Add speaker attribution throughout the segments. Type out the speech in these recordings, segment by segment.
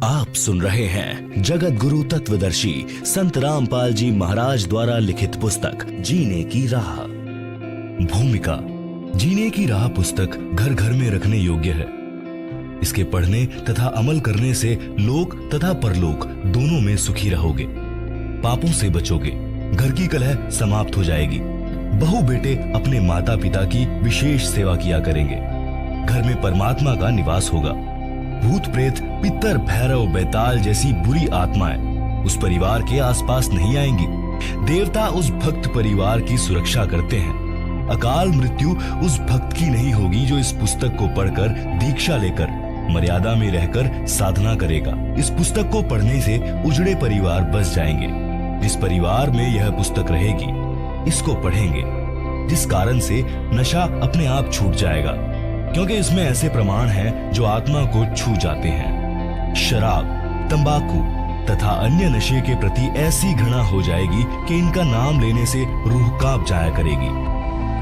Speaker 1: आप सुन रहे हैं जगत गुरु तत्वदर्शी संत रामपाल जी महाराज द्वारा लिखित पुस्तक जीने की राह। भूमिका। जीने की राह पुस्तक घर घर में रखने योग्य है। इसके पढ़ने तथा अमल करने से लोक तथा परलोक दोनों में सुखी रहोगे, पापों से बचोगे, घर की कलह समाप्त हो जाएगी, बहू बेटे अपने माता पिता की विशेष सेवा किया करेंगे, घर में परमात्मा का निवास होगा। भूत प्रेत पितर भैरव बैताल जैसी बुरी आत्माएं उस परिवार के आसपास नहीं आएंगी। देवता उस भक्त परिवार की सुरक्षा करते हैं। अकाल मृत्यु उस भक्त की नहीं होगी जो इस पुस्तक को पढ़कर दीक्षा लेकर मर्यादा में रहकर साधना करेगा। इस पुस्तक को पढ़ने से उजड़े परिवार बस जाएंगे। जिस परिवार में यह पुस्तक रहेगी, इसको पढ़ेंगे, जिस कारण से नशा अपने आप छूट जाएगा, क्योंकि इसमें ऐसे प्रमाण हैं जो आत्मा को छू जाते हैं। शराब, तंबाकू तथा अन्य नशे के प्रति ऐसी घृणा हो जाएगी कि इनका नाम लेने से रूह कांप जाया करेगी।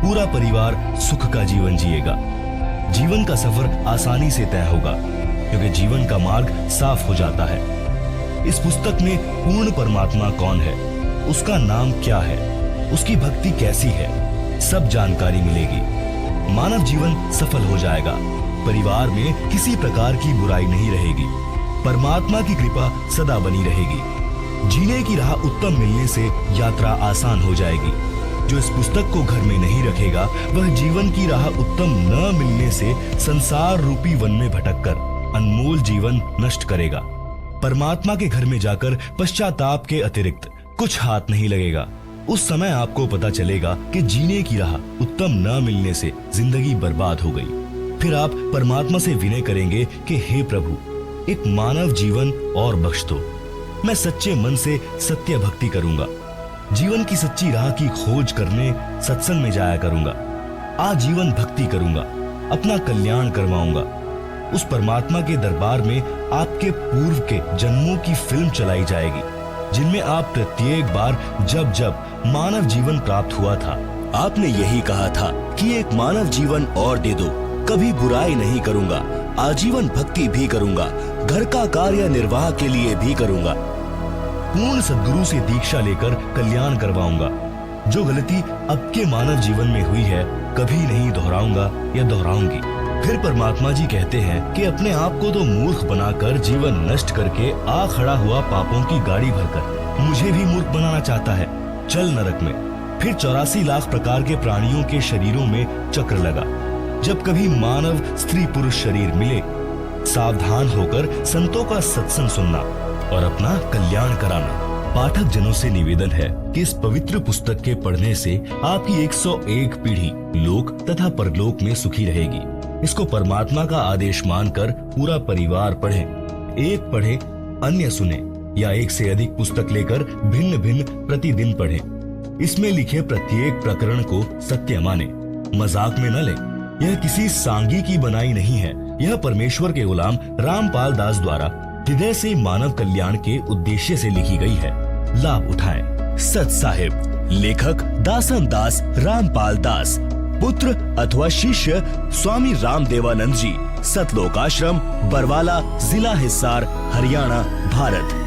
Speaker 1: पूरा परिवार सुख का जीवन जिएगा। जीवन का सफर आसानी से तय होगा, क्योंकि जीवन का मार्ग साफ हो जाता है। इस पुस्तक में पूर्ण परमात्मा कौन है, उसका नाम क्या है, उसकी भक्ति कैसी है, सब जानकारी मिलेगी। मानव जीवन सफल हो जाएगा। परिवार में किसी प्रकार की बुराई नहीं रहेगी। परमात्मा की कृपा सदा बनी रहेगी। जीने की राह उत्तम मिलने से यात्रा आसान हो जाएगी। जो इस पुस्तक को घर में नहीं रखेगा, वह जीवन की राह उत्तम न मिलने से संसार रूपी वन में भटककर अनमोल जीवन नष्ट करेगा। परमात्मा के घर में जाकर पश्चाताप के अतिरिक्त कुछ हाथ नहीं लगेगा। उस समय आपको पता चलेगा कि जीने की राह उत्तम न मिलने से जिंदगी बर्बाद हो गई। फिर आप परमात्मा से विनय करेंगे कि हे प्रभु, एक मानव जीवन और बख्श दो। मैं सच्चे मन से सत्य भक्ति करूंगा। जीवन की सच्ची राह की खोज करने सत्संग में जाया करूंगा। आजीवन भक्ति करूंगा, अपना कल्याण करवाऊंगा। उस परमात्मा के दरबार में आपके पूर्व के जन्मों की फिल्म चलाई जाएगी, जिनमें आप प्रत्येक बार जब जब मानव जीवन प्राप्त हुआ था, आपने यही कहा था कि एक मानव जीवन और दे दो, कभी बुराई नहीं करूंगा, आजीवन भक्ति भी करूंगा, घर का कार्य निर्वाह के लिए भी करूंगा, पूर्ण सद्गुरु से दीक्षा लेकर कल्याण करवाऊंगा। जो गलती अब के मानव जीवन में हुई है, कभी नहीं दोहराऊंगा या दोहराऊंगी। फिर परमात्मा जी कहते हैं कि अपने आप को तो मूर्ख बनाकर जीवन नष्ट करके आ खड़ा हुआ पापों की गाड़ी भरकर मुझे भी मूर्ख बनाना चाहता है। चल नरक में। फिर 84 लाख प्रकार के प्राणियों के शरीरों में चक्र लगा। जब कभी मानव स्त्री पुरुष शरीर मिले, सावधान होकर संतों का सत्संग सुनना और अपना कल्याण कराना। पाठक जनों से निवेदन है कि इस पवित्र पुस्तक के पढ़ने से आपकी 101 पीढ़ी लोक तथा परलोक में सुखी रहेगी। इसको परमात्मा का आदेश मानकर पूरा परिवार पढ़े। एक पढ़े, अन्य सुने, या एक से अधिक पुस्तक लेकर भिन्न भिन्न प्रतिदिन पढ़े। इसमें लिखे प्रत्येक प्रकरण को सत्य माने, मजाक में न ले। यह किसी सांगी की बनाई नहीं है। यह परमेश्वर के गुलाम रामपाल दास द्वारा हृदय से मानव कल्याण के उद्देश्य से लिखी गई है। लाभ उठाएं। सत साहिब। लेखक दासन दास रामपाल दास। पुत्र अथवा शिष्य स्वामी रामदेवानंद जी। सतलोक आश्रम, बरवाला, जिला हिसार, हरियाणा, भारत।